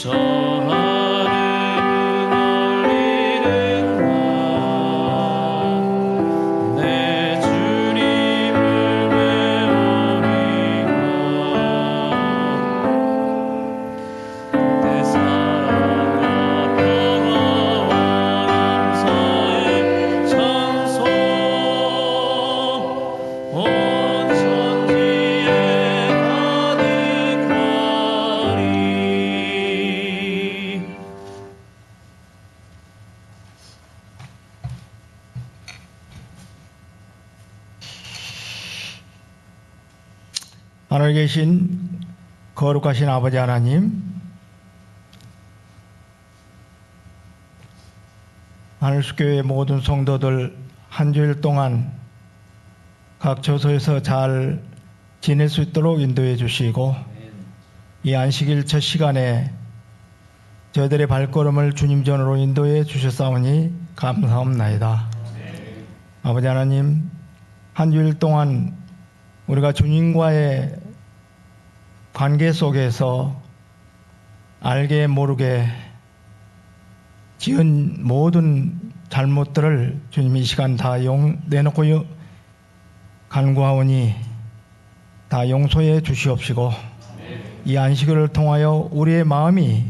저 하늘을 울리는 나 내 주님을 외우리라. 내 사랑과 평화와 감사의 찬송 온 천지에 가득하리. 하늘에 계신 거룩하신 아버지 하나님, 하늘숲교회 모든 성도들 한 주일 동안 각 처소에서 잘 지낼 수 있도록 인도해 주시고, 이 안식일 첫 시간에 저희들의 발걸음을 주님 전으로 인도해 주셨사오니 감사합나이다. 아버지 하나님, 한 주일 동안 우리가 주님과의 관계 속에서 알게 모르게 지은 모든 잘못들을 주님 이 시간 다 내놓고 간구하오니 다 용서해 주시옵시고, 이 안식일을 통하여 우리의 마음이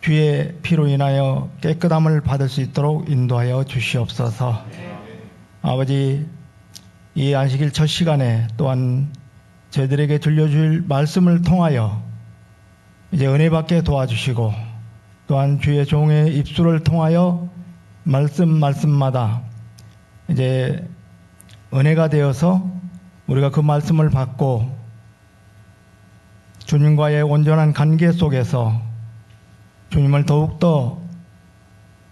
주의 피로 인하여 깨끗함을 받을 수 있도록 인도하여 주시옵소서. 아버지, 이 안식일 첫 시간에 또한 저희들에게 들려줄 말씀을 통하여 이제 은혜 받게 도와주시고, 또한 주의 종의 입술을 통하여 말씀마다 이제 은혜가 되어서 우리가 그 말씀을 받고 주님과의 온전한 관계 속에서 주님을 더욱더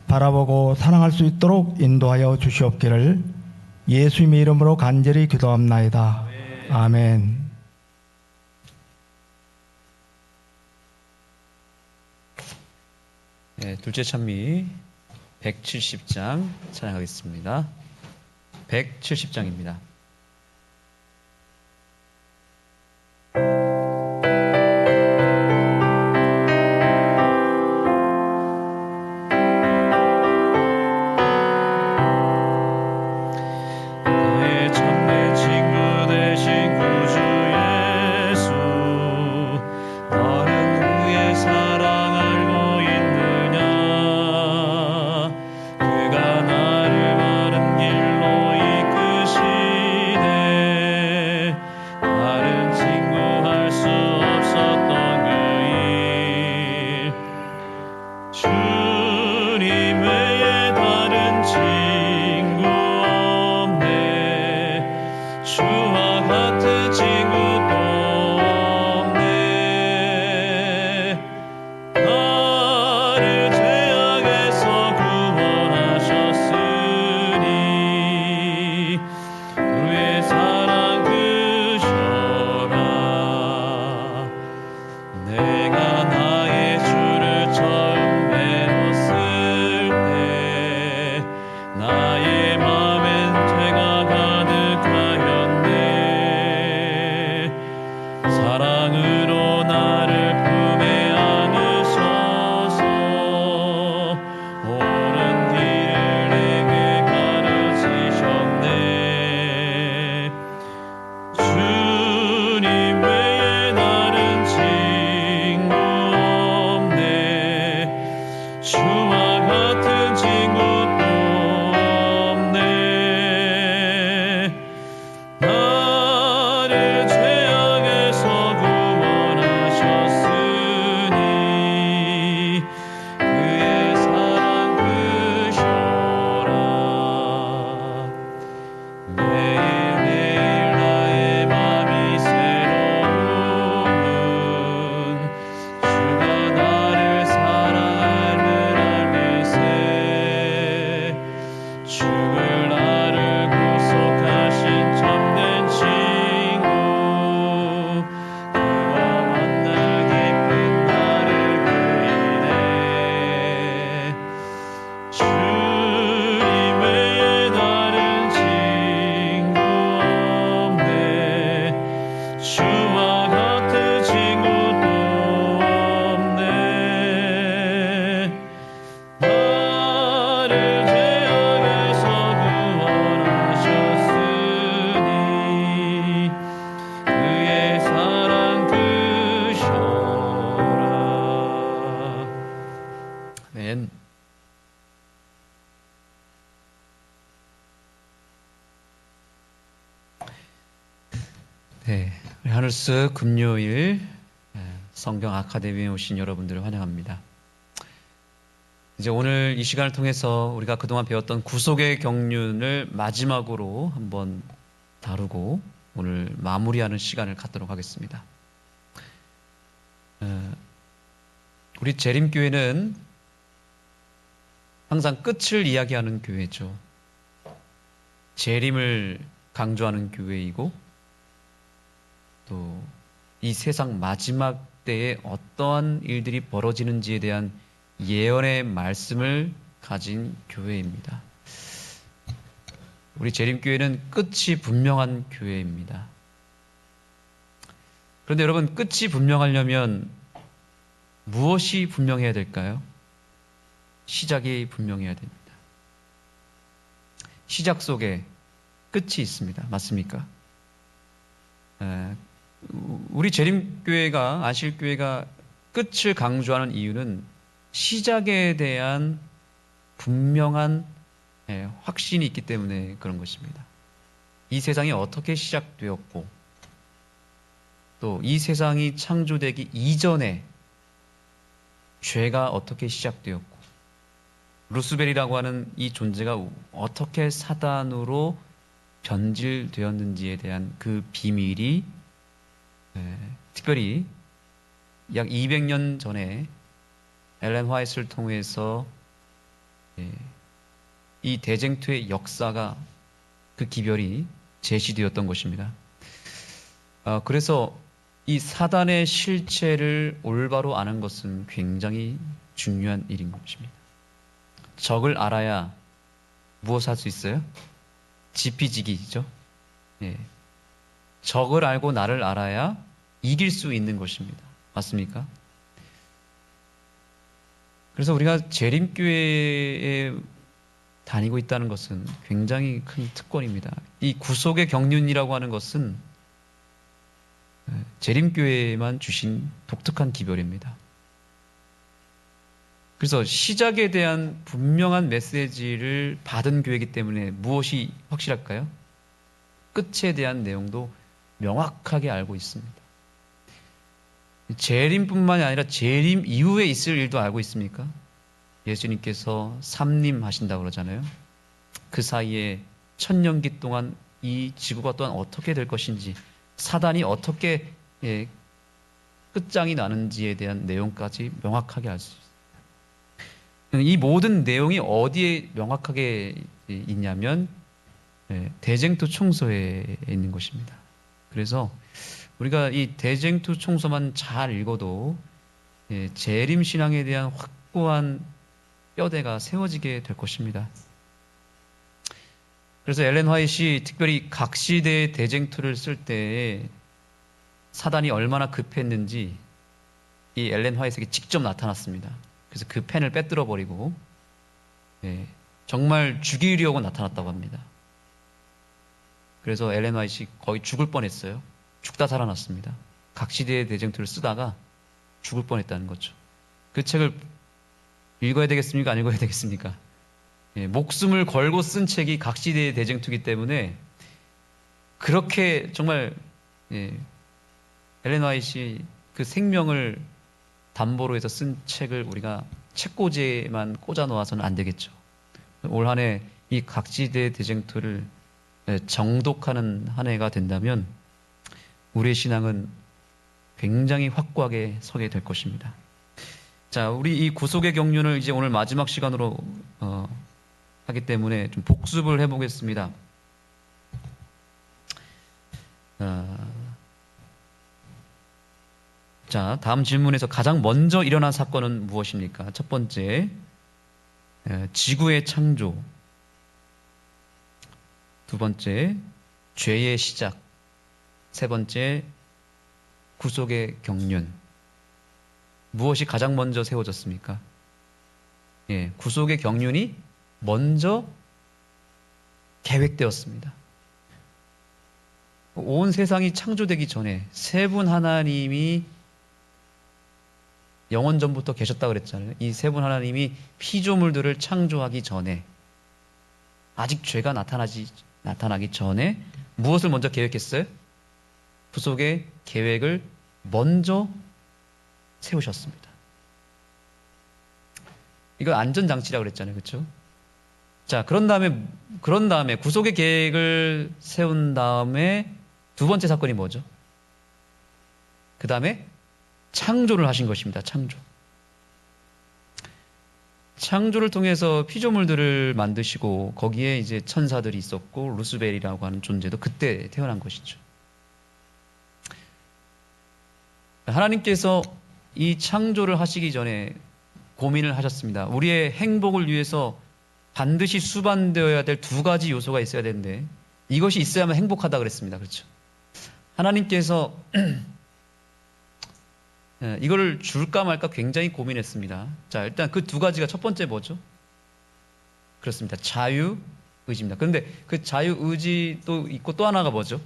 바라보고 사랑할 수 있도록 인도하여 주시옵기를 예수님의 이름으로 간절히 기도합나이다. 아멘. 네, 둘째 찬미 170장 찬양하겠습니다. 170장입니다. 나의 참된 친구 되신 구주 예수, 너는 그의 사랑 알고 있느냐? 그가 나를 바른 길로 이끄시네. 다른 친구 할 수 없었던 그 일, 주님 외에 다른 친구 없네. 주와 같은 친구도 없네. 나를 죄악에서 구원하셨으니 그의 사랑 크셔라. 내가 나의 주를 처음 배웠을 때 나의 마음엔 죄가 가득하였네. 사랑으로 나를 품에 안으셔서 옳은 길을 내게 가르치셨네. 주님 외에 다른 친구 오늘스 금요일 성경 아카데미에 오신 여러분들을 환영합니다. 이제 오늘 이 시간을 통해서 우리가 그동안 배웠던 구속의 경륜을 마지막으로 한번 다루고 오늘 마무리하는 시간을 갖도록 하겠습니다. 우리 재림교회는 항상 끝을 이야기하는 교회죠. 재림을 강조하는 교회이고 또 이 세상 마지막 때에 어떠한 일들이 벌어지는지에 대한 예언의 말씀을 가진 교회입니다. 우리 재림교회는 끝이 분명한 교회입니다. 그런데 여러분, 끝이 분명하려면 무엇이 분명해야 될까요? 시작이 분명해야 됩니다. 시작 속에 끝이 있습니다. 맞습니까? 우리 재림교회가, 안실교회가 끝을 강조하는 이유는 시작에 대한 분명한 확신이 있기 때문에 그런 것입니다. 이 세상이 어떻게 시작되었고 또 이 세상이 창조되기 이전에 죄가 어떻게 시작되었고 루스벨이라고 하는 이 존재가 어떻게 사단으로 변질되었는지에 대한 그 비밀이 특별히 약 200년 전에 엘렌 화이트를 통해서 이 대쟁투의 역사가 그 기별이 제시되었던 것입니다. 그래서 이 사단의 실체를 올바로 아는 것은 굉장히 중요한 일인 것입니다. 적을 알아야 무엇을 할 수 있어요? 지피지기죠. 적을 알고 나를 알아야 이길 수 있는 것입니다. 맞습니까? 그래서 우리가 재림교회에 다니고 있다는 것은 굉장히 큰 특권입니다. 이 구속의 경륜이라고 하는 것은 재림교회에만 주신 독특한 기별입니다. 그래서 시작에 대한 분명한 메시지를 받은 교회이기 때문에 무엇이 확실할까요? 끝에 대한 내용도 명확하게 알고 있습니다. 재림뿐만이 아니라 재림 이후에 있을 일도 알고 있습니까? 예수님께서 삼림 하신다고 그러잖아요. 그 사이에 천년기 동안 이 지구가 또한 어떻게 될 것인지, 사단이 어떻게 끝장이 나는지에 대한 내용까지 명확하게 알 수 있습니다. 이 모든 내용이 어디에 명확하게 있냐면 대쟁투 총서에 있는 것입니다. 그래서 우리가 이 대쟁투 총서만 잘 읽어도 재림 신앙에 대한 확고한 뼈대가 세워지게 될 것입니다. 그래서 엘렌 화이트이 특별히 각 시대의 대쟁투를 쓸 때에 사단이 얼마나 급했는지 이 엘렌 화이트에게 직접 나타났습니다. 그래서 그 펜을 빼들어 버리고 정말 죽이려고 나타났다고 합니다. 그래서 엘렌 화이트이 거의 죽을 뻔했어요. 죽다 살아났습니다. 각 시대의 대쟁투를 쓰다가 죽을 뻔했다는 거죠. 그 책을 읽어야 되겠습니까? 안 읽어야 되겠습니까? 목숨을 걸고 쓴 책이 각 시대의 대쟁투이기 때문에 그렇게 정말 엘렌 화이트이 그 생명을 담보로 해서 쓴 책을 우리가 책꽂이에만 꽂아 놓아서는 안 되겠죠. 올 한 해 이 각 시대의 대쟁투를 정독하는 한 해가 된다면 우리의 신앙은 굉장히 확고하게 서게 될 것입니다. 자, 우리 이 구속의 경륜을 이제 오늘 마지막 시간으로 하기 때문에 좀 복습을 해보겠습니다. 자, 다음 질문에서 가장 먼저 일어난 사건은 무엇입니까? 첫 번째, 지구의 창조. 두 번째, 죄의 시작. 세 번째, 구속의 경륜. 무엇이 가장 먼저 세워졌습니까? 구속의 경륜이 먼저 계획되었습니다. 온 세상이 창조되기 전에 세 분 하나님이 영원 전부터 계셨다 그랬잖아요. 이 세 분 하나님이 피조물들을 창조하기 전에 아직 죄가 나타나기 전에 무엇을 먼저 계획했어요? 구속의 계획을 먼저 세우셨습니다. 이거 안전장치라고 그랬잖아요. 그렇죠? 자, 그런 다음에 구속의 계획을 세운 다음에 두 번째 사건이 뭐죠? 그 다음에 창조를 하신 것입니다. 창조를 통해서 피조물들을 만드시고 거기에 이제 천사들이 있었고 루스벨이라고 하는 존재도 그때 태어난 것이죠. 하나님께서 이 창조를 하시기 전에 고민을 하셨습니다. 우리의 행복을 위해서 반드시 수반되어야 될 두 가지 요소가 있어야 되는데 이것이 있어야만 행복하다 그랬습니다. 그렇죠? 하나님께서 이거를 줄까 말까 굉장히 고민했습니다. 자, 일단 그 두 가지가 첫 번째 뭐죠? 그렇습니다. 자유의지입니다. 그런데 그 자유의지도 있고 또 하나가 뭐죠?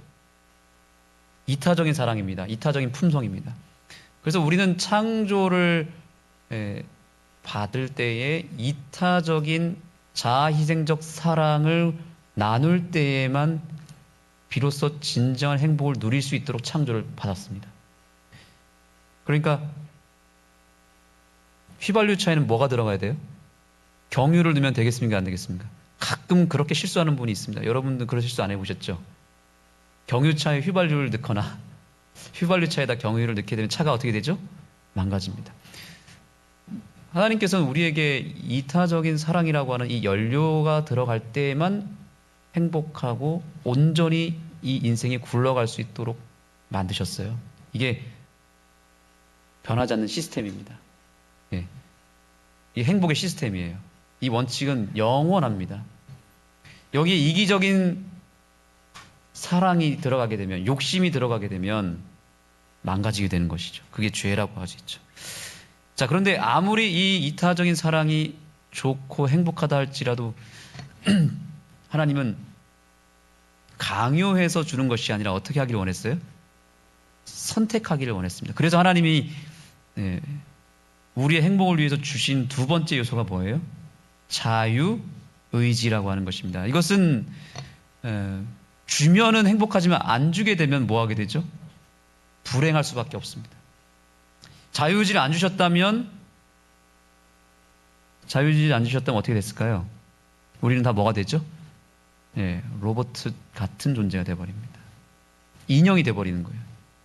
이타적인 사랑입니다. 이타적인 품성입니다. 그래서 우리는 창조를 받을 때에 이타적인 자아희생적 사랑을 나눌 때에만 비로소 진정한 행복을 누릴 수 있도록 창조를 받았습니다. 그러니까 휘발유차에는 뭐가 들어가야 돼요? 경유를 넣으면 되겠습니까? 안 되겠습니까? 가끔 그렇게 실수하는 분이 있습니다. 여러분들 그런 실수 안 해보셨죠? 경유차에 휘발유를 넣거나 휘발유차에다 경유를 넣게 되면 차가 어떻게 되죠? 망가집니다. 하나님께서는 우리에게 이타적인 사랑이라고 하는 이 연료가 들어갈 때만 행복하고 온전히 이 인생이 굴러갈 수 있도록 만드셨어요. 이게 변하지 않는 시스템입니다. 예. 이 행복의 시스템이에요. 이 원칙은 영원합니다. 여기에 이기적인 사랑이 들어가게 되면, 욕심이 들어가게 되면 망가지게 되는 것이죠. 그게 죄라고 할 수 있죠. 자, 그런데 아무리 이 이타적인 사랑이 좋고 행복하다 할지라도 하나님은 강요해서 주는 것이 아니라 어떻게 하기를 원했어요? 선택하기를 원했습니다. 그래서 하나님이 우리의 행복을 위해서 주신 두 번째 요소가 뭐예요? 자유의지라고 하는 것입니다. 이것은 주면은 행복하지만 안 주게 되면 뭐 하게 되죠? 불행할 수밖에 없습니다. 자유의지를 안 주셨다면 어떻게 됐을까요? 우리는 다 뭐가 되죠? 로봇 같은 존재가 되어버립니다. 인형이 되어버리는 거예요.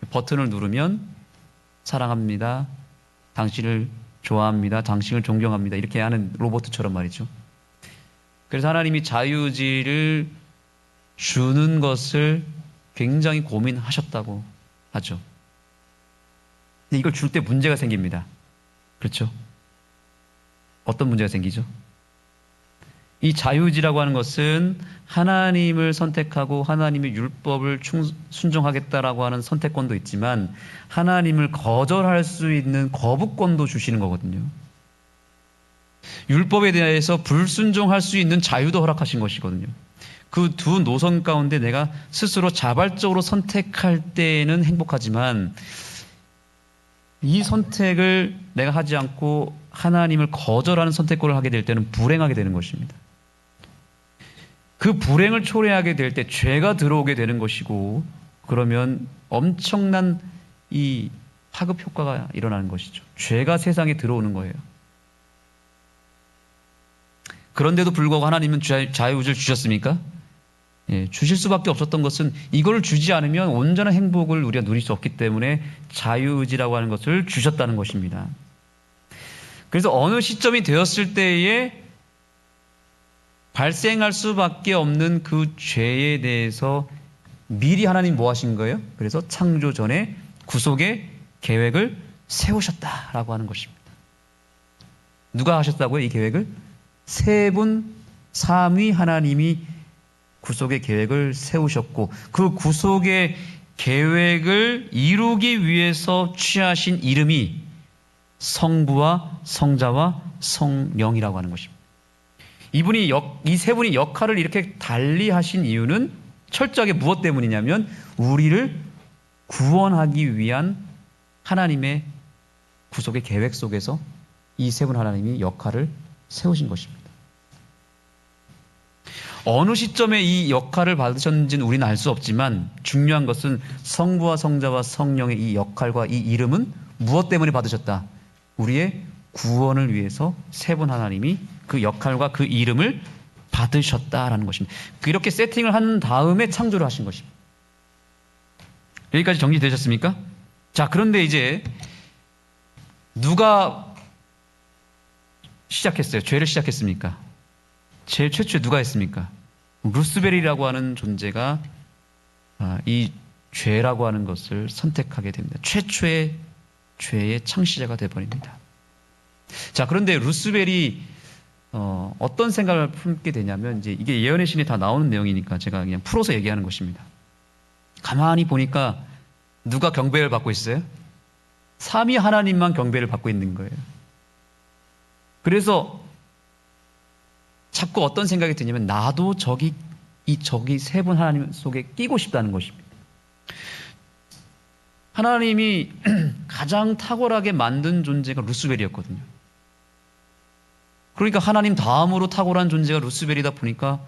버튼을 누르면 사랑합니다. 당신을 좋아합니다. 당신을 존경합니다. 이렇게 하는 로봇처럼 말이죠. 그래서 하나님이 자유의지를 주는 것을 굉장히 고민하셨다고 하죠. 근데 이걸 줄 때 문제가 생깁니다. 그렇죠? 어떤 문제가 생기죠? 이 자유의지라고 하는 것은 하나님을 선택하고 하나님의 율법을 순종하겠다라고 하는 선택권도 있지만 하나님을 거절할 수 있는 거부권도 주시는 거거든요. 율법에 대해서 불순종할 수 있는 자유도 허락하신 것이거든요. 그 두 노선 가운데 내가 스스로 자발적으로 선택할 때에는 행복하지만 이 선택을 내가 하지 않고 하나님을 거절하는 선택권을 하게 될 때는 불행하게 되는 것입니다. 그 불행을 초래하게 될 때 죄가 들어오게 되는 것이고 그러면 엄청난 이 파급 효과가 일어나는 것이죠. 죄가 세상에 들어오는 거예요. 그런데도 불구하고 하나님은 자유의지를 주셨습니까? 주실 수밖에 없었던 것은 이걸 주지 않으면 온전한 행복을 우리가 누릴 수 없기 때문에 자유의지라고 하는 것을 주셨다는 것입니다. 그래서 어느 시점이 되었을 때에 발생할 수밖에 없는 그 죄에 대해서 미리 하나님 뭐 하신 거예요? 그래서 창조 전에 구속의 계획을 세우셨다라고 하는 것입니다. 누가 하셨다고요? 이 계획을? 세 분 삼위 하나님이 구속의 계획을 세우셨고 그 구속의 계획을 이루기 위해서 취하신 이름이 성부와 성자와 성령이라고 하는 것입니다. 이 세 분이 역할을 이렇게 달리 하신 이유는 철저하게 무엇 때문이냐면 우리를 구원하기 위한 하나님의 구속의 계획 속에서 이 세 분 하나님이 역할을 세우신 것입니다. 어느 시점에 이 역할을 받으셨는지는 우리는 알 수 없지만 중요한 것은 성부와 성자와 성령의 이 역할과 이 이름은 무엇 때문에 받으셨다? 우리의 구원을 위해서 세 분 하나님이 그 역할과 그 이름을 받으셨다라는 것입니다. 그렇게 세팅을 한 다음에 창조를 하신 것입니다. 여기까지 정리되셨습니까? 자, 그런데 이제 누가 시작했어요? 죄를 시작했습니까? 제일 최초에 누가 했습니까? 루스벨이라고 하는 존재가 이 죄라고 하는 것을 선택하게 됩니다. 최초의 죄의 창시자가 되어버립니다. 자, 그런데 루스벨이 어떤 생각을 품게 되냐면, 이제 이게 예언의 신에 다 나오는 내용이니까 제가 그냥 풀어서 얘기하는 것입니다. 가만히 보니까 누가 경배를 받고 있어요? 삼위 하나님만 경배를 받고 있는 거예요. 그래서 자꾸 어떤 생각이 드냐면, 나도 저기 세 분 하나님 속에 끼고 싶다는 것입니다. 하나님이 가장 탁월하게 만든 존재가 루스벨이었거든요. 그러니까 하나님 다음으로 탁월한 존재가 루스벨이다 보니까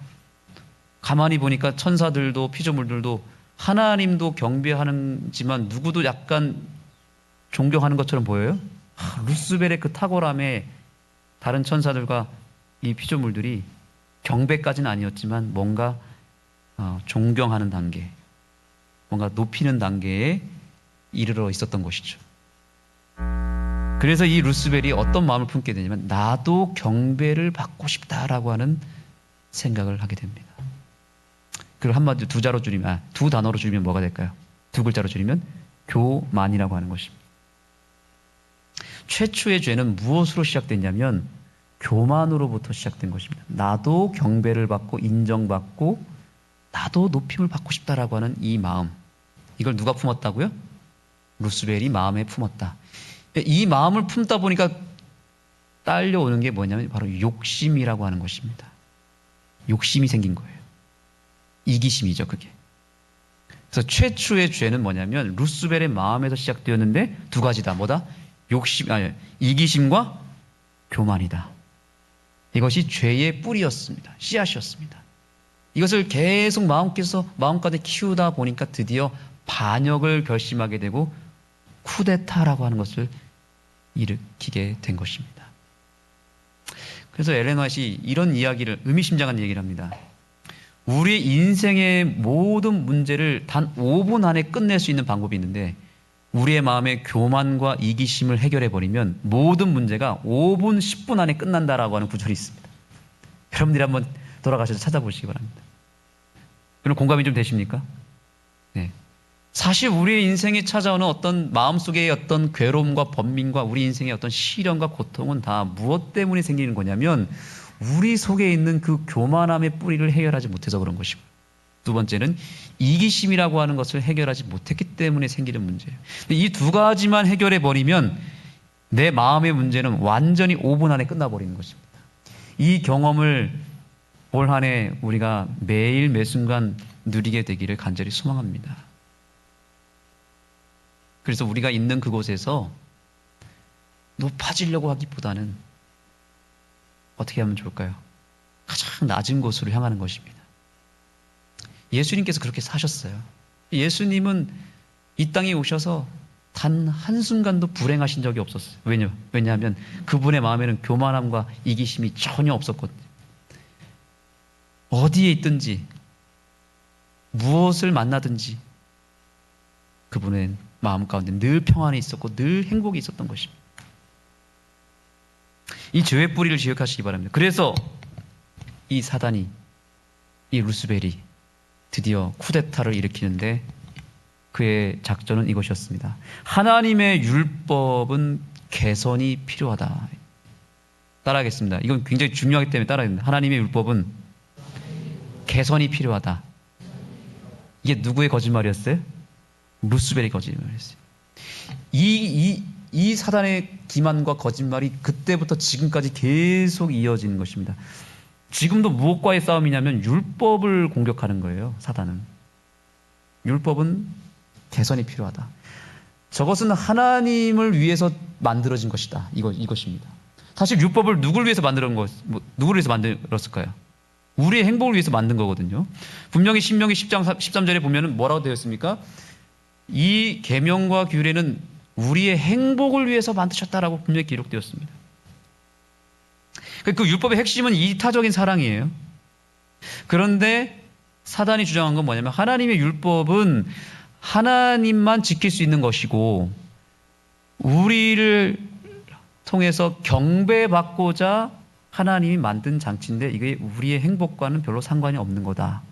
가만히 보니까 천사들도 피조물들도 하나님도 경배하는지만 누구도 약간 존경하는 것처럼 보여요. 루스벨의 그 탁월함에 다른 천사들과 이 피조물들이 경배까지는 아니었지만 뭔가 존경하는 단계, 뭔가 높이는 단계에 이르러 있었던 것이죠. 그래서 이 루스벨이 어떤 마음을 품게 되냐면, 나도 경배를 받고 싶다라고 하는 생각을 하게 됩니다. 그걸 한마디로 두 단어로 줄이면 뭐가 될까요? 두 글자로 줄이면 교만이라고 하는 것입니다. 최초의 죄는 무엇으로 시작됐냐면 교만으로부터 시작된 것입니다. 나도 경배를 받고 인정받고 나도 높임을 받고 싶다라고 하는 이 마음, 이걸 누가 품었다고요? 루스벨이 마음에 품었다. 이 마음을 품다 보니까 딸려오는 게 뭐냐면 바로 욕심이라고 하는 것입니다. 욕심이 생긴 거예요. 이기심이죠, 그게. 그래서 최초의 죄는 뭐냐면 루스벨의 마음에서 시작되었는데 두 가지다. 뭐다? 이기심과 교만이다. 이것이 죄의 뿌리였습니다. 씨앗이었습니다. 이것을 계속 마음가짐에 키우다 보니까 드디어 반역을 결심하게 되고 쿠데타라고 하는 것을 일으키게 된 것입니다. 그래서 엘렌 화이트이 이런 이야기를, 의미심장한 얘기를 합니다. 우리의 인생의 모든 문제를 단 5분 안에 끝낼 수 있는 방법이 있는데, 우리의 마음의 교만과 이기심을 해결해버리면 모든 문제가 5분, 10분 안에 끝난다라고 하는 구절이 있습니다. 여러분들이 한번 돌아가셔서 찾아보시기 바랍니다. 여러분 공감이 좀 되십니까? 네. 사실 우리의 인생에 찾아오는 어떤 마음속의 어떤 괴로움과 번민과 우리 인생의 어떤 시련과 고통은 다 무엇 때문에 생기는 거냐면 우리 속에 있는 그 교만함의 뿌리를 해결하지 못해서 그런 것이고, 두 번째는 이기심이라고 하는 것을 해결하지 못했기 때문에 생기는 문제예요. 이 두 가지만 해결해버리면 내 마음의 문제는 완전히 5분 안에 끝나버리는 것입니다. 이 경험을 올 한 해 우리가 매일 매순간 누리게 되기를 간절히 소망합니다. 그래서 우리가 있는 그곳에서 높아지려고 하기보다는 어떻게 하면 좋을까요? 가장 낮은 곳으로 향하는 것입니다. 예수님께서 그렇게 사셨어요. 예수님은 이 땅에 오셔서 단 한순간도 불행하신 적이 없었어요. 왜냐하면 그분의 마음에는 교만함과 이기심이 전혀 없었거든요. 어디에 있든지 무엇을 만나든지 그분의 마음 가운데 늘 평안이 있었고 늘 행복이 있었던 것입니다. 이 죄의 뿌리를 기억하시기 바랍니다. 그래서 이 사단이, 이 루스벨이 드디어 쿠데타를 일으키는데 그의 작전은 이것이었습니다. 하나님의 율법은 개선이 필요하다. 따라하겠습니다. 이건 굉장히 중요하기 때문에 따라야 됩니다. 하나님의 율법은 개선이 필요하다. 이게 누구의 거짓말이었어요? 루스벨의 거짓말이었어요. 이 사단의 기만과 거짓말이 그때부터 지금까지 계속 이어지는 것입니다. 지금도 무엇과의 싸움이냐면 율법을 공격하는 거예요. 사단은. 율법은 개선이 필요하다. 저것은 하나님을 위해서 만들어진 것이다. 이것입니다. 사실 율법을 누구를 위해서 만들었을까요? 우리의 행복을 위해서 만든 거거든요. 분명히 신명기 10장 13절에 보면은 뭐라고 되어 있습니까? 이 계명과 규례는 우리의 행복을 위해서 만드셨다라고 분명히 기록되었습니다. 그 율법의 핵심은 이타적인 사랑이에요. 그런데 사단이 주장한 건 뭐냐면 하나님의 율법은 하나님만 지킬 수 있는 것이고 우리를 통해서 경배받고자 하나님이 만든 장치인데 이게 우리의 행복과는 별로 상관이 없는 거다.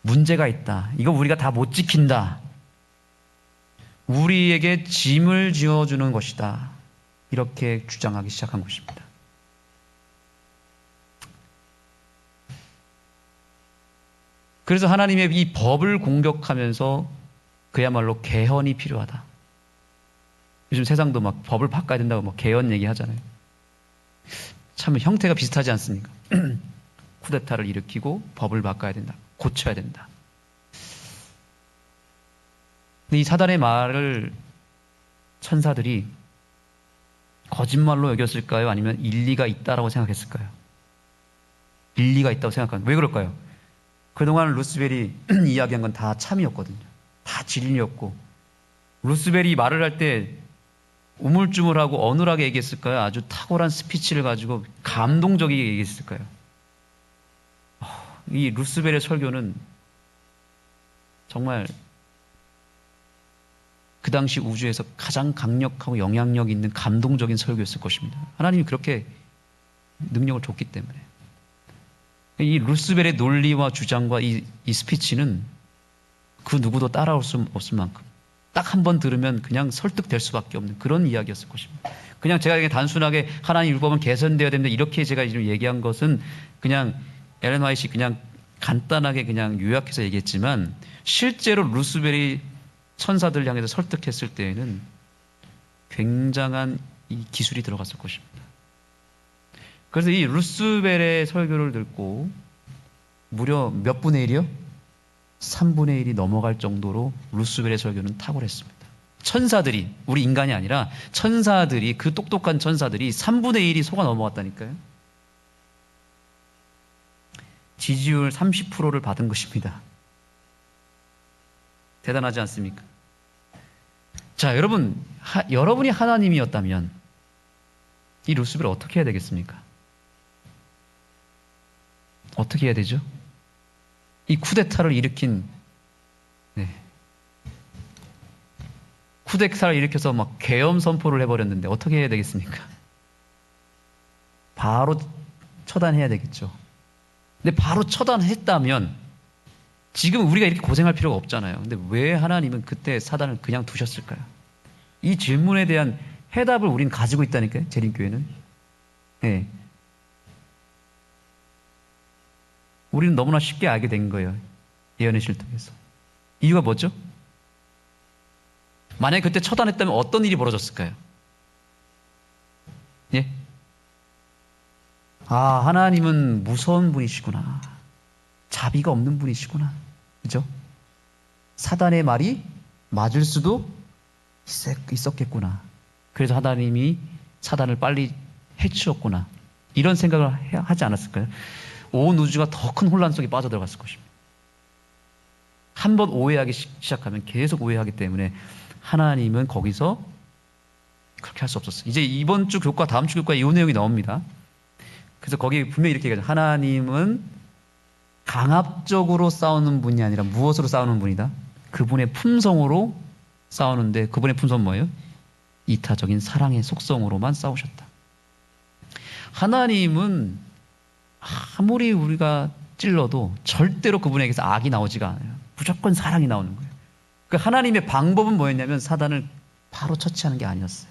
문제가 있다. 이거 우리가 다 못 지킨다. 우리에게 짐을 지어주는 것이다. 이렇게 주장하기 시작한 것입니다. 그래서 하나님의 이 법을 공격하면서 그야말로 개헌이 필요하다. 요즘 세상도 막 법을 바꿔야 된다고 막 개헌 얘기하잖아요. 참 형태가 비슷하지 않습니까? 쿠데타를 일으키고 법을 바꿔야 된다. 고쳐야 된다. 근데 이 사단의 말을 천사들이 거짓말로 여겼을까요? 아니면 일리가 있다라고 생각했을까요? 일리가 있다고 생각합니다. 왜 그럴까요? 그동안 루스벨이 이야기한 건 다 참이었거든요. 다 진리였고 루스벨이 말을 할 때 우물쭈물하고 어눌하게 얘기했을까요? 아주 탁월한 스피치를 가지고 감동적이게 얘기했을까요? 이 루스벨의 설교는 정말 그 당시 우주에서 가장 강력하고 영향력 있는 감동적인 설교였을 것입니다. 하나님이 그렇게 능력을 줬기 때문에. 이 루스벨의 논리와 주장과 이 스피치는 그 누구도 따라올 수 없을 만큼 딱 한 번 들으면 그냥 설득될 수밖에 없는 그런 이야기였을 것입니다. 그냥 제가 단순하게 하나님 율법은 개선되어야 됩니다. 이렇게 제가 지금 얘기한 것은 그냥 엘렌 화이트이 그냥 간단하게 그냥 요약해서 얘기했지만 실제로 루스벨이 천사들을 향해서 설득했을 때에는 굉장한 이 기술이 들어갔을 것입니다. 그래서 이 루스벨의 설교를 듣고 무려 몇 분의 1이요? 3분의 1이 넘어갈 정도로 루스벨의 설교는 탁월했습니다. 천사들이, 우리 인간이 아니라 천사들이, 그 똑똑한 천사들이 3분의 1이 속아 넘어갔다니까요. 지지율 30%를 받은 것입니다. 대단하지 않습니까? 자, 여러분이 하나님이었다면 이 루스벨을 어떻게 해야 되겠습니까? 어떻게 해야 되죠? 이 쿠데타를 일으킨, 쿠데타를 일으켜서 막 계엄 선포를 해버렸는데 어떻게 해야 되겠습니까? 바로 처단해야 되겠죠. 근데 바로 처단했다면 지금 우리가 이렇게 고생할 필요가 없잖아요. 근데 왜 하나님은 그때 사단을 그냥 두셨을까요? 이 질문에 대한 해답을 우리는 가지고 있다니까요. 재림교회는. 네. 우리는 너무나 쉽게 알게 된 거예요. 예언의 시를 통해서. 이유가 뭐죠? 만약에 그때 처단했다면 어떤 일이 벌어졌을까요? 예? 아, 하나님은 무서운 분이시구나. 자비가 없는 분이시구나. 그죠? 사단의 말이 맞을 수도 있었겠구나. 그래서 하나님이 사단을 빨리 해치웠구나. 이런 생각을 하지 않았을까요? 온 우주가 더 큰 혼란 속에 빠져들어갔을 것입니다. 한 번 오해하기 시작하면 계속 오해하기 때문에 하나님은 거기서 그렇게 할 수 없었어요. 이제 이번 주 교과, 다음 주 교과에 이 내용이 나옵니다. 그래서 거기 분명히 이렇게 얘기하죠. 하나님은 강압적으로 싸우는 분이 아니라 무엇으로 싸우는 분이다? 그분의 품성으로 싸우는데 그분의 품성은 뭐예요? 이타적인 사랑의 속성으로만 싸우셨다. 하나님은 아무리 우리가 찔러도 절대로 그분에게서 악이 나오지가 않아요. 무조건 사랑이 나오는 거예요. 그 하나님의 방법은 뭐였냐면 사단을 바로 처치하는 게 아니었어요.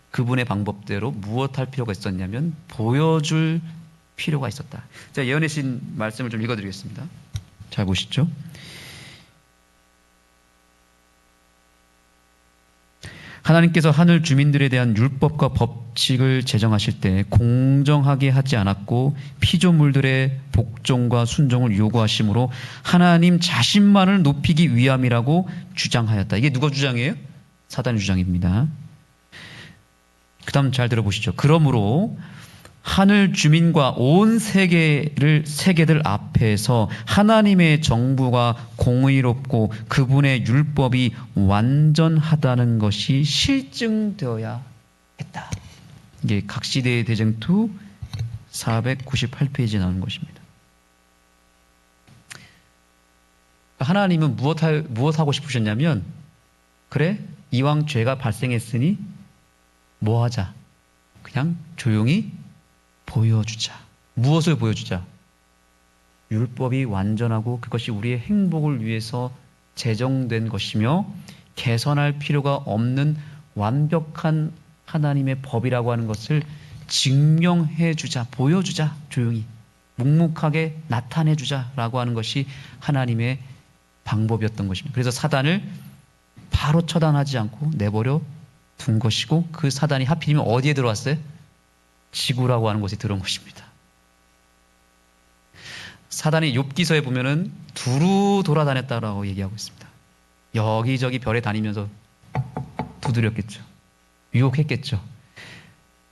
그분의 방법대로 무엇 할 필요가 있었냐면 보여줄 필요가 있었다. 제가 예언의 신 말씀을 좀 읽어드리겠습니다. 잘 보시죠. 하나님께서 하늘 주민들에 대한 율법과 법칙을 제정하실 때 공정하게 하지 않았고 피조물들의 복종과 순종을 요구하심으로 하나님 자신만을 높이기 위함이라고 주장하였다. 이게 누가 주장이에요? 사단의 주장입니다. 그 다음 잘 들어보시죠. 그러므로 하늘 주민과 온 세계들 앞에서 하나님의 정부가 공의롭고 그분의 율법이 완전하다는 것이 실증되어야 했다. 이게 각시대의 대쟁투 498페이지에 나오는 것입니다. 하나님은 무엇 하고 싶으셨냐면, 그래, 이왕 죄가 발생했으니 뭐 하자? 그냥 조용히 보여주자. 무엇을 보여주자? 율법이 완전하고 그것이 우리의 행복을 위해서 제정된 것이며 개선할 필요가 없는 완벽한 하나님의 법이라고 하는 것을 증명해 주자, 보여주자, 조용히 묵묵하게 나타내 주자라고 하는 것이 하나님의 방법이었던 것입니다. 그래서 사단을 바로 처단하지 않고 내버려 둔 것이고, 그 사단이 하필이면 어디에 들어왔어요? 지구라고 하는 곳에 들어온 것입니다. 사단이 욥기서에 보면은 두루 돌아다녔다라고 얘기하고 있습니다. 여기저기 별에 다니면서 두드렸겠죠. 유혹했겠죠.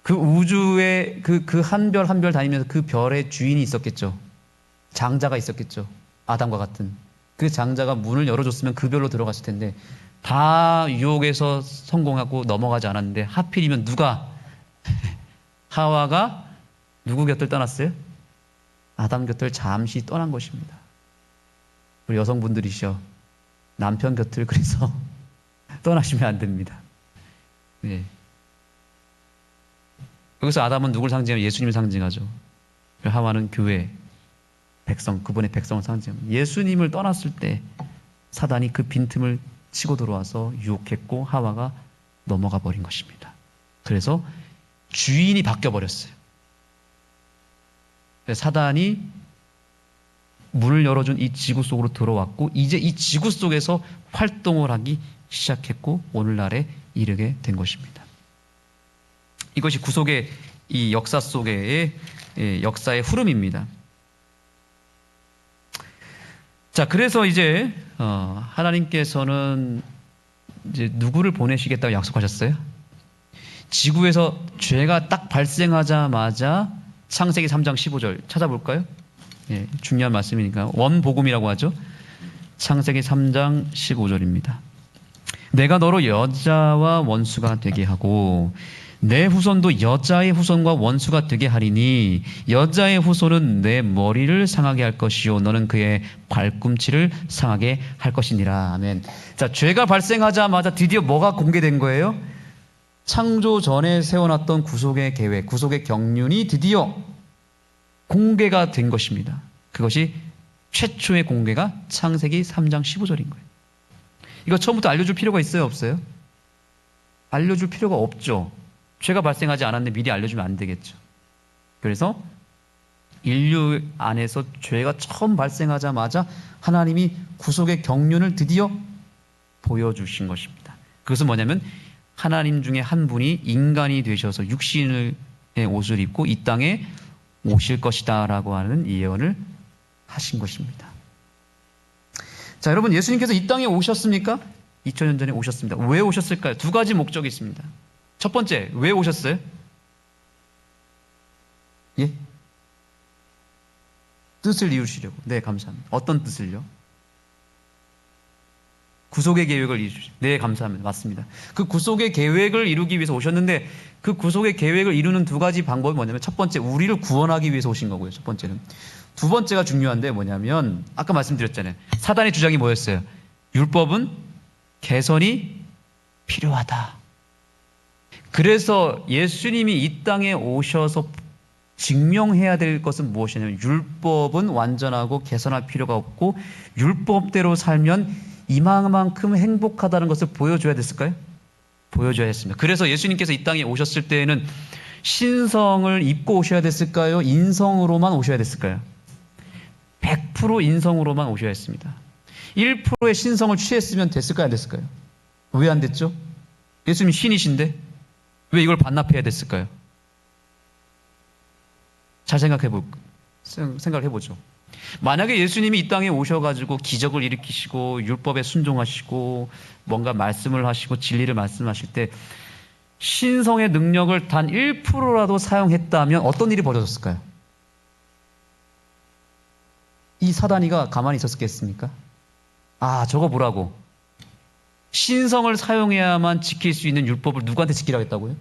그 우주에 그 한 별 한 별 다니면서 그 별의 주인이 있었겠죠. 장자가 있었겠죠. 아담과 같은. 그 장자가 문을 열어줬으면 그 별로 들어갔을 텐데 다 유혹에서 성공하고 넘어가지 않았는데, 하필이면 누가 하와가 누구 곁을 떠났어요? 아담 곁을 잠시 떠난 것입니다. 우리 여성분들이시죠. 남편 곁을 그래서 떠나시면 안 됩니다. 네. 여기서 아담은 누굴 상징하면 예수님을 상징하죠. 하와는 교회, 백성, 그분의 백성을 상징합니다. 예수님을 떠났을 때 사단이 그 빈틈을 치고 들어와서 유혹했고 하와가 넘어가 버린 것입니다. 그래서 주인이 바뀌어 버렸어요. 사단이 문을 열어준 이 지구 속으로 들어왔고, 이제 이 지구 속에서 활동을 하기 시작했고 오늘날에 이르게 된 것입니다. 이것이 구속의 이 역사 속의 역사의 흐름입니다. 자, 그래서 이제 하나님께서는 이제 누구를 보내시겠다고 약속하셨어요? 지구에서 죄가 딱 발생하자마자 창세기 3장 15절 찾아볼까요? 예, 중요한 말씀이니까 원복음이라고 하죠. 창세기 3장 15절입니다. 내가 너로 여자와 원수가 되게 하고 내 후손도 여자의 후손과 원수가 되게 하리니 여자의 후손은 내 머리를 상하게 할 것이요 너는 그의 발꿈치를 상하게 할 것이니라. 아멘. 자, 죄가 발생하자마자 드디어 뭐가 공개된 거예요? 창조 전에 세워놨던 구속의 계획, 구속의 경륜이 드디어 공개가 된 것입니다. 그것이 최초의 공개가 창세기 3장 15절인 거예요. 이거 처음부터 알려줄 필요가 있어요, 없어요? 알려줄 필요가 없죠. 죄가 발생하지 않았는데 미리 알려주면 안 되겠죠. 그래서 인류 안에서 죄가 처음 발생하자마자 하나님이 구속의 경륜을 드디어 보여주신 것입니다. 그것은 뭐냐면 하나님 중에 한 분이 인간이 되셔서 육신의 옷을 입고 이 땅에 오실 것이다 라고 하는 예언을 하신 것입니다. 자, 여러분, 예수님께서 이 땅에 오셨습니까? 2000년 전에 오셨습니다. 왜 오셨을까요? 두 가지 목적이 있습니다. 첫 번째, 왜 오셨어요? 예? 뜻을 이루시려고. 네, 감사합니다. 어떤 뜻을요? 구속의 계획을 이루시죠. 네, 감사합니다. 맞습니다. 그 구속의 계획을 이루기 위해서 오셨는데, 그 구속의 계획을 이루는 두 가지 방법이 뭐냐면, 첫 번째, 우리를 구원하기 위해서 오신 거고요. 첫 번째는. 두 번째가 중요한데 뭐냐면, 아까 말씀드렸잖아요. 사단의 주장이 뭐였어요? 율법은 개선이 필요하다. 그래서 예수님이 이 땅에 오셔서 증명해야 될 것은 무엇이냐면, 율법은 완전하고 개선할 필요가 없고 율법대로 살면 이만큼 행복하다는 것을 보여줘야 됐을까요? 보여줘야 했습니다. 그래서 예수님께서 이 땅에 오셨을 때에는 신성을 입고 오셔야 됐을까요? 인성으로만 오셔야 됐을까요? 100% 인성으로만 오셔야 했습니다. 1%의 신성을 취했으면 됐을까요? 안 됐을까요? 왜 안 됐죠? 예수님 신이신데 왜 이걸 반납해야 됐을까요? 잘 생각을 해보죠. 만약에 예수님이 이 땅에 오셔가지고 기적을 일으키시고 율법에 순종하시고 뭔가 말씀을 하시고 진리를 말씀하실 때 신성의 능력을 단 1%라도 사용했다면 어떤 일이 벌어졌을까요? 이 사단이가 가만히 있었겠습니까? 아, 저거 보라고. 신성을 사용해야만 지킬 수 있는 율법을 누구한테 지키라고 했다고요?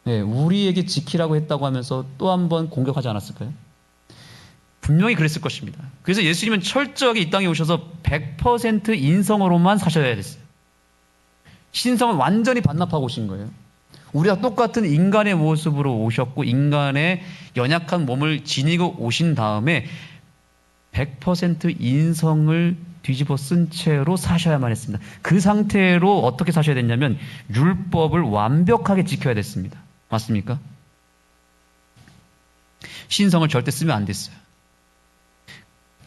네, 우리에게 지키라고 했다고 하면서 또 한 번 공격하지 않았을까요? 분명히 그랬을 것입니다. 그래서 예수님은 철저하게 이 땅에 오셔서 100% 인성으로만 사셔야 됐어요. 신성을 완전히 반납하고 오신 거예요. 우리와 똑같은 인간의 모습으로 오셨고 인간의 연약한 몸을 지니고 오신 다음에 100% 인성을 뒤집어 쓴 채로 사셔야만 했습니다. 그 상태로 어떻게 사셔야 됐냐면 율법을 완벽하게 지켜야 됐습니다. 맞습니까? 신성을 절대 쓰면 안 됐어요.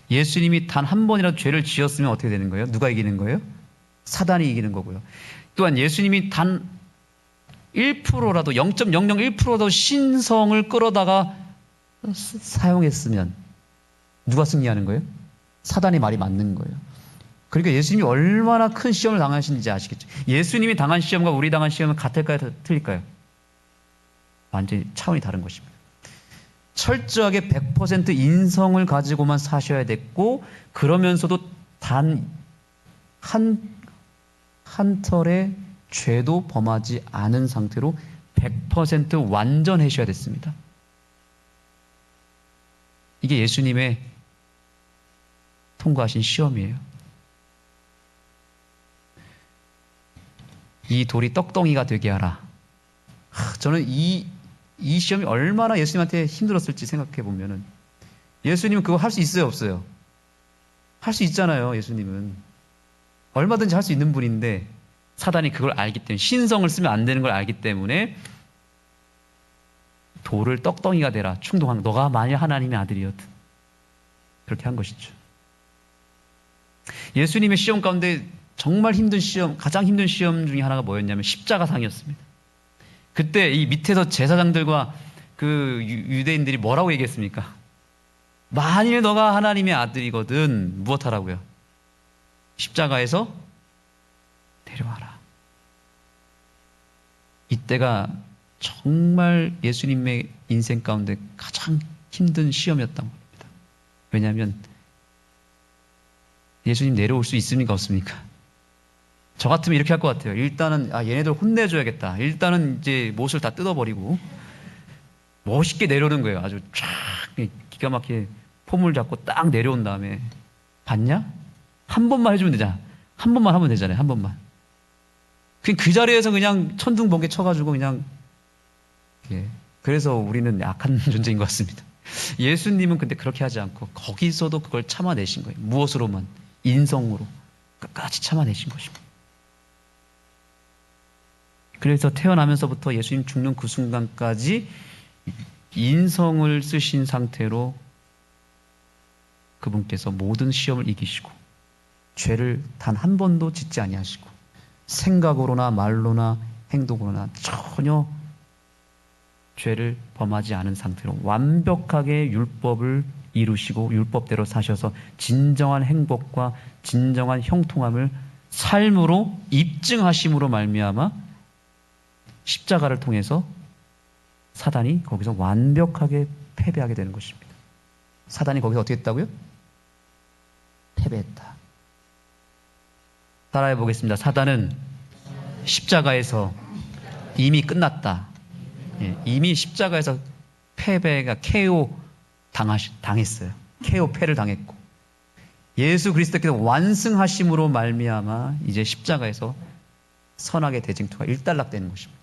예수님이 단 한 번이라도 죄를 지었으면 어떻게 되는 거예요? 누가 이기는 거예요? 사단이 이기는 거고요. 또한 예수님이 단 1%라도 0.001%라도 신성을 끌어다가 사용했으면 누가 승리하는 거예요? 사단이 말이 맞는 거예요. 그러니까 예수님이 얼마나 큰 시험을 당하시는지 아시겠죠? 예수님이 당한 시험과 우리 당한 시험은 같을까요? 틀릴까요? 완전히 차원이 다른 것입니다. 철저하게 100% 인성을 가지고만 사셔야 됐고 그러면서도 단 한 털의 죄도 범하지 않은 상태로 100% 완전하셔야 됐습니다. 이게 예수님의 통과하신 시험이에요. 이 돌이 떡덩이가 되게 하라. 저는 이 시험이 얼마나 예수님한테 힘들었을지 생각해 보면은 예수님은 그거 할 수 있어요, 없어요? 할 수 있잖아요, 예수님은. 얼마든지 할 수 있는 분인데 사단이 그걸 알기 때문에 신성을 쓰면 안 되는 걸 알기 때문에 돌을 떡덩이가 되라. 충동한 너가 만일 하나님의 아들이었든 그렇게 한 것이죠. 예수님의 시험 가운데 정말 힘든 시험, 가장 힘든 시험 중에 하나가 뭐였냐면 십자가상이었습니다. 그때 이 밑에서 제사장들과 그 유대인들이 뭐라고 얘기했습니까? 만일 너가 하나님의 아들이거든 무엇하라고요? 십자가에서 데려와라. 이때가 정말 예수님의 인생 가운데 가장 힘든 시험이었던 겁니다. 왜냐하면 예수님 내려올 수 있습니까? 없습니까? 저 같으면 이렇게 할 것 같아요. 일단은 얘네들 혼내줘야겠다. 일단은 이제 못을 다 뜯어버리고 멋있게 내려오는 거예요. 아주 쫙 기가 막히게 폼을 잡고 딱 내려온 다음에 봤냐? 한 번만 해주면 되잖아. 한 번만 하면 되잖아요. 한 번만. 그 자리에서 그냥 천둥번개 쳐가지고 그냥 그래서 우리는 약한 존재인 것 같습니다. 예수님은 근데 그렇게 하지 않고 거기서도 그걸 참아내신 거예요. 무엇으로만? 인성으로 끝까지 참아내신 것입니다. 그래서 태어나면서부터 예수님 죽는 그 순간까지 인성을 쓰신 상태로 그분께서 모든 시험을 이기시고 죄를 단 한 번도 짓지 아니하시고 생각으로나 말로나 행동으로나 전혀 죄를 범하지 않은 상태로 완벽하게 율법을 이루시고 율법대로 사셔서 진정한 행복과 진정한 형통함을 삶으로 입증하심으로 말미암아 십자가를 통해서 사단이 거기서 완벽하게 패배하게 되는 것입니다. 사단이 거기서 어떻게 했다고요? 패배했다. 따라해 보겠습니다. 사단은 십자가에서 이미 끝났다. 이미 십자가에서 패배가 KO 당했어요. KO 패를 당했고 예수 그리스도께서 완승하심으로 말미암아 이제 십자가에서 선악의 대징투가 일단락되는 것입니다.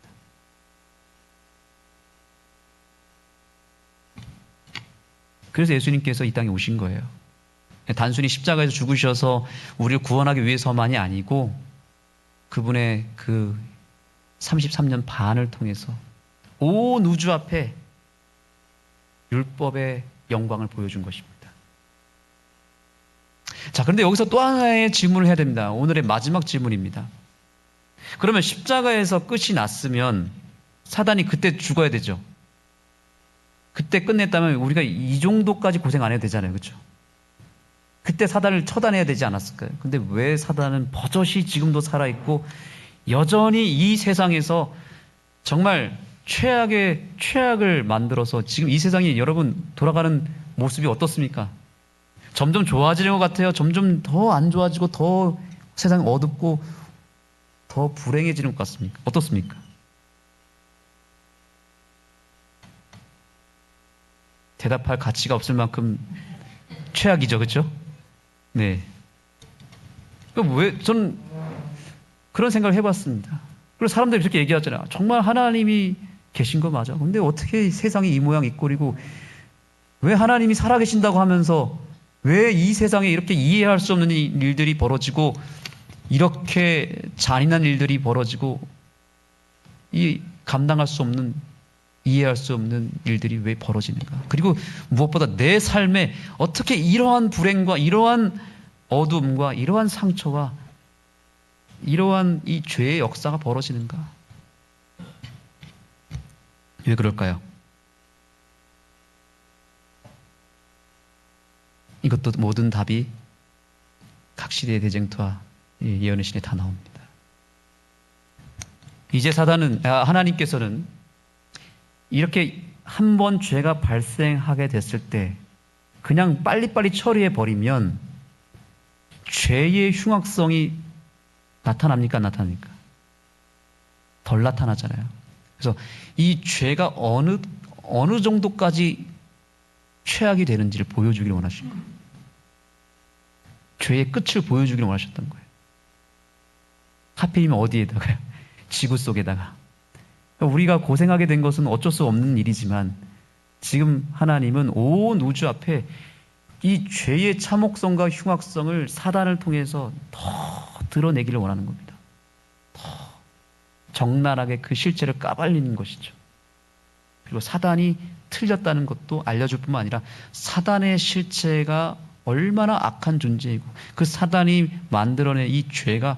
그래서 예수님께서 이 땅에 오신 거예요. 단순히 십자가에서 죽으셔서 우리를 구원하기 위해서만이 아니고 그분의 그 33년 반을 통해서 온 우주 앞에 율법의 영광을 보여준 것입니다. 자, 그런데 여기서 또 하나의 질문을 해야 됩니다. 오늘의 마지막 질문입니다. 그러면 십자가에서 끝이 났으면 사단이 그때 죽어야 되죠. 그때 끝냈다면 우리가 이 정도까지 고생 안 해도 되잖아요. 그렇죠? 그때 사단을 처단해야 되지 않았을까요? 근데 왜 사단은 버젓이 지금도 살아있고 여전히 이 세상에서 정말 최악의 최악을 만들어서 지금 이 세상이 여러분 돌아가는 모습이 어떻습니까? 점점 좋아지는 것 같아요. 점점 더 안 좋아지고 더 세상이 어둡고 더 불행해지는 것 같습니까? 어떻습니까? 대답할 가치가 없을 만큼 최악이죠, 그렇죠? 네. 왜 전 그런 생각을 해봤습니다. 그리고 사람들이 이렇게 얘기하잖아요. 정말 하나님이 계신 거 맞아. 근데 어떻게 세상이 이 모양 이 꼴이고 왜 하나님이 살아계신다고 하면서 왜 이 세상에 이렇게 이해할 수 없는 일들이 벌어지고 이렇게 잔인한 일들이 벌어지고 이 감당할 수 없는 이해할 수 없는 일들이 왜 벌어지는가? 그리고 무엇보다 내 삶에 어떻게 이러한 불행과 이러한 어둠과 이러한 상처와 이러한 이 죄의 역사가 벌어지는가? 왜 그럴까요? 이것도 모든 답이 각시대의 대쟁투와 예언의 신에 다 나옵니다. 이제 하나님께서는 이렇게 한 번 죄가 발생하게 됐을 때 그냥 빨리빨리 처리해 버리면 죄의 흉악성이 나타납니까? 안 나타납니까? 덜 나타나잖아요. 그래서 이 죄가 어느 정도까지 최악이 되는지를 보여주기를 원하신 거예요. 죄의 끝을 보여주기를 원하셨던 거예요. 하필이면 어디에다가요? 지구 속에다가. 우리가 고생하게 된 것은 어쩔 수 없는 일이지만 지금 하나님은 온 우주 앞에 이 죄의 참혹성과 흉악성을 사단을 통해서 더 드러내기를 원하는 겁니다. 더 적나라하게 그 실체를 까발리는 것이죠. 그리고 사단이 틀렸다는 것도 알려줄 뿐만 아니라 사단의 실체가 얼마나 악한 존재이고 그 사단이 만들어낸 이 죄가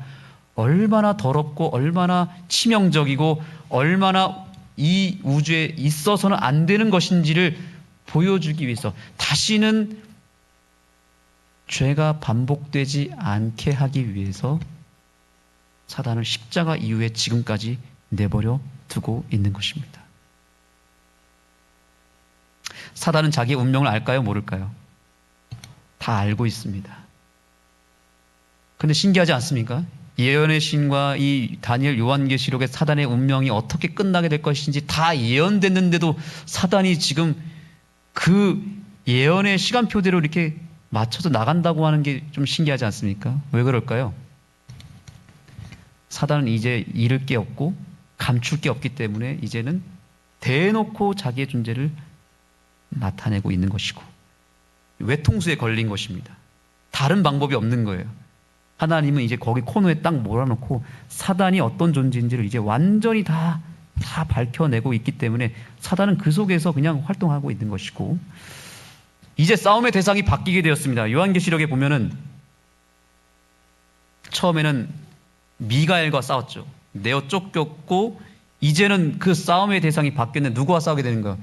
얼마나 더럽고 얼마나 치명적이고 얼마나 이 우주에 있어서는 안 되는 것인지를 보여주기 위해서 다시는 죄가 반복되지 않게 하기 위해서 사단을 십자가 이후에 지금까지 내버려 두고 있는 것입니다. 사단은 자기의 운명을 알까요? 모를까요? 다 알고 있습니다. 근데 신기하지 않습니까? 예언의 신과 이 다니엘 요한계시록의 사단의 운명이 어떻게 끝나게 될 것인지 다 예언됐는데도 사단이 지금 그 예언의 시간표대로 이렇게 맞춰서 나간다고 하는 게 좀 신기하지 않습니까? 왜 그럴까요? 사단은 이제 잃을 게 없고 감출 게 없기 때문에 이제는 대놓고 자기의 존재를 나타내고 있는 것이고 외통수에 걸린 것입니다. 다른 방법이 없는 거예요. 하나님은 이제 거기 코너에 딱 몰아놓고 사단이 어떤 존재인지를 이제 완전히 다 밝혀내고 있기 때문에 사단은 그 속에서 그냥 활동하고 있는 것이고 이제 싸움의 대상이 바뀌게 되었습니다. 요한계시록에 보면은 처음에는 미가엘과 싸웠죠. 내어 쫓겼고 이제는 그 싸움의 대상이 바뀌었는데 누구와 싸우게 되는 거예요?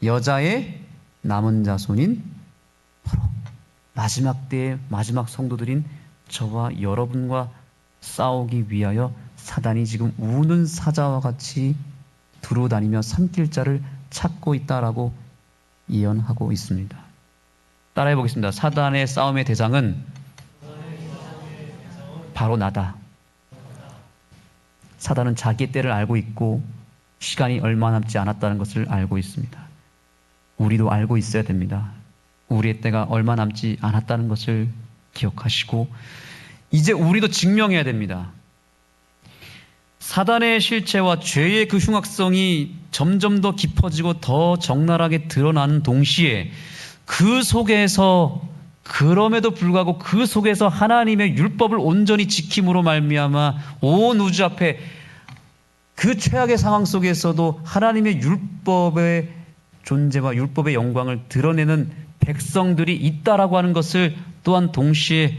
여자의 남은 자손인 바로 마지막 때의 마지막 성도들인 저와 여러분과 싸우기 위하여 사단이 지금 우는 사자와 같이 두루 다니며 삼킬 자를 찾고 있다라고 예언하고 있습니다. 따라해 보겠습니다. 사단의 싸움의 대상은 바로 나다. 사단은 자기의 때를 알고 있고 시간이 얼마 남지 않았다는 것을 알고 있습니다. 우리도 알고 있어야 됩니다. 우리의 때가 얼마 남지 않았다는 것을 기억하시고 이제 우리도 증명해야 됩니다. 사단의 실체와 죄의 그 흉악성이 점점 더 깊어지고 더 적나라하게 드러나는 동시에 그 속에서 그럼에도 불구하고 그 속에서 하나님의 율법을 온전히 지킴으로 말미암아 온 우주 앞에 그 최악의 상황 속에서도 하나님의 율법의 존재와 율법의 영광을 드러내는 백성들이 있다라고 하는 것을 또한 동시에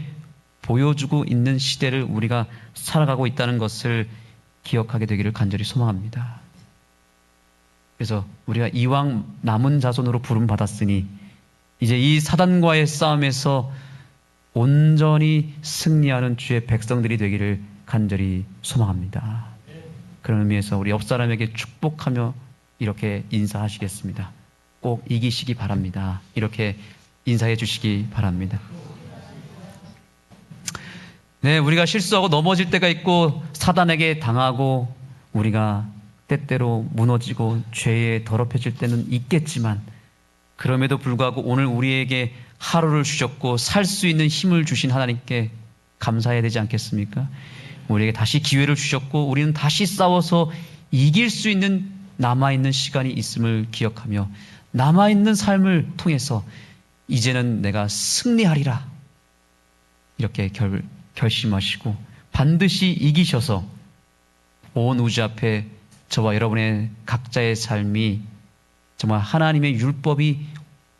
보여주고 있는 시대를 우리가 살아가고 있다는 것을 기억하게 되기를 간절히 소망합니다. 그래서 우리가 이왕 남은 자손으로 부름받았으니 이제 이 사단과의 싸움에서 온전히 승리하는 주의 백성들이 되기를 간절히 소망합니다. 그런 의미에서 우리 옆 사람에게 축복하며 이렇게 인사하시겠습니다. 꼭 이기시기 바랍니다. 이렇게 인사해 주시기 바랍니다. 네, 우리가 실수하고 넘어질 때가 있고 사단에게 당하고 우리가 때때로 무너지고 죄에 더럽혀질 때는 있겠지만, 그럼에도 불구하고 오늘 우리에게 하루를 주셨고 살 수 있는 힘을 주신 하나님께 감사해야 되지 않겠습니까? 우리에게 다시 기회를 주셨고 우리는 다시 싸워서 이길 수 있는 남아있는 시간이 있음을 기억하며 남아있는 삶을 통해서 이제는 내가 승리하리라 이렇게 결심하시고 반드시 이기셔서 온 우주 앞에 저와 여러분의 각자의 삶이 정말 하나님의 율법이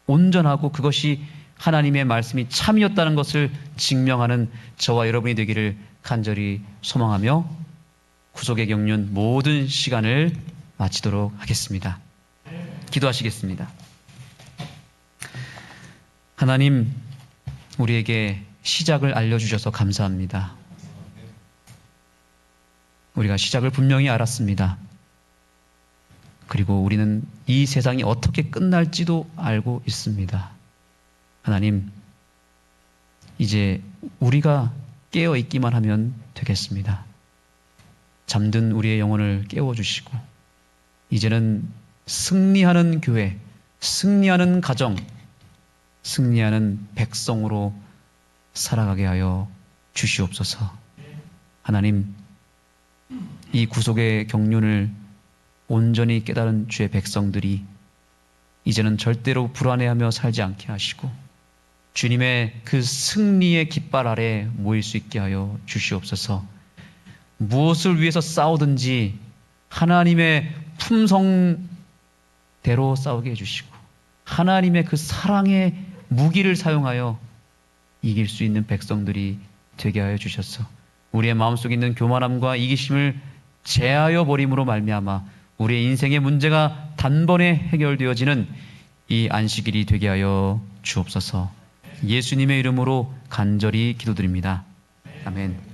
온전하고 그것이 하나님의 말씀이 참이었다는 것을 증명하는 저와 여러분이 되기를 간절히 소망하며 구속의 경륜 모든 시간을 마치도록 하겠습니다. 기도하시겠습니다. 하나님, 우리에게 시작을 알려주셔서 감사합니다. 우리가 시작을 분명히 알았습니다. 그리고 우리는 이 세상이 어떻게 끝날지도 알고 있습니다. 하나님, 이제 우리가 깨어 있기만 하면 되겠습니다. 잠든 우리의 영혼을 깨워주시고 이제는 승리하는 교회, 승리하는 가정, 승리하는 백성으로 살아가게 하여 주시옵소서. 하나님, 이 구속의 경륜을 온전히 깨달은 주의 백성들이 이제는 절대로 불안해하며 살지 않게 하시고 주님의 그 승리의 깃발 아래 모일 수 있게 하여 주시옵소서. 무엇을 위해서 싸우든지 하나님의 품성대로 싸우게 해주시고 하나님의 그 사랑의 무기를 사용하여 이길 수 있는 백성들이 되게 하여 주셔서 우리의 마음속에 있는 교만함과 이기심을 제하여 버림으로 말미암아 우리의 인생의 문제가 단번에 해결되어지는 이 안식일이 되게 하여 주옵소서. 예수님의 이름으로 간절히 기도드립니다. 아멘.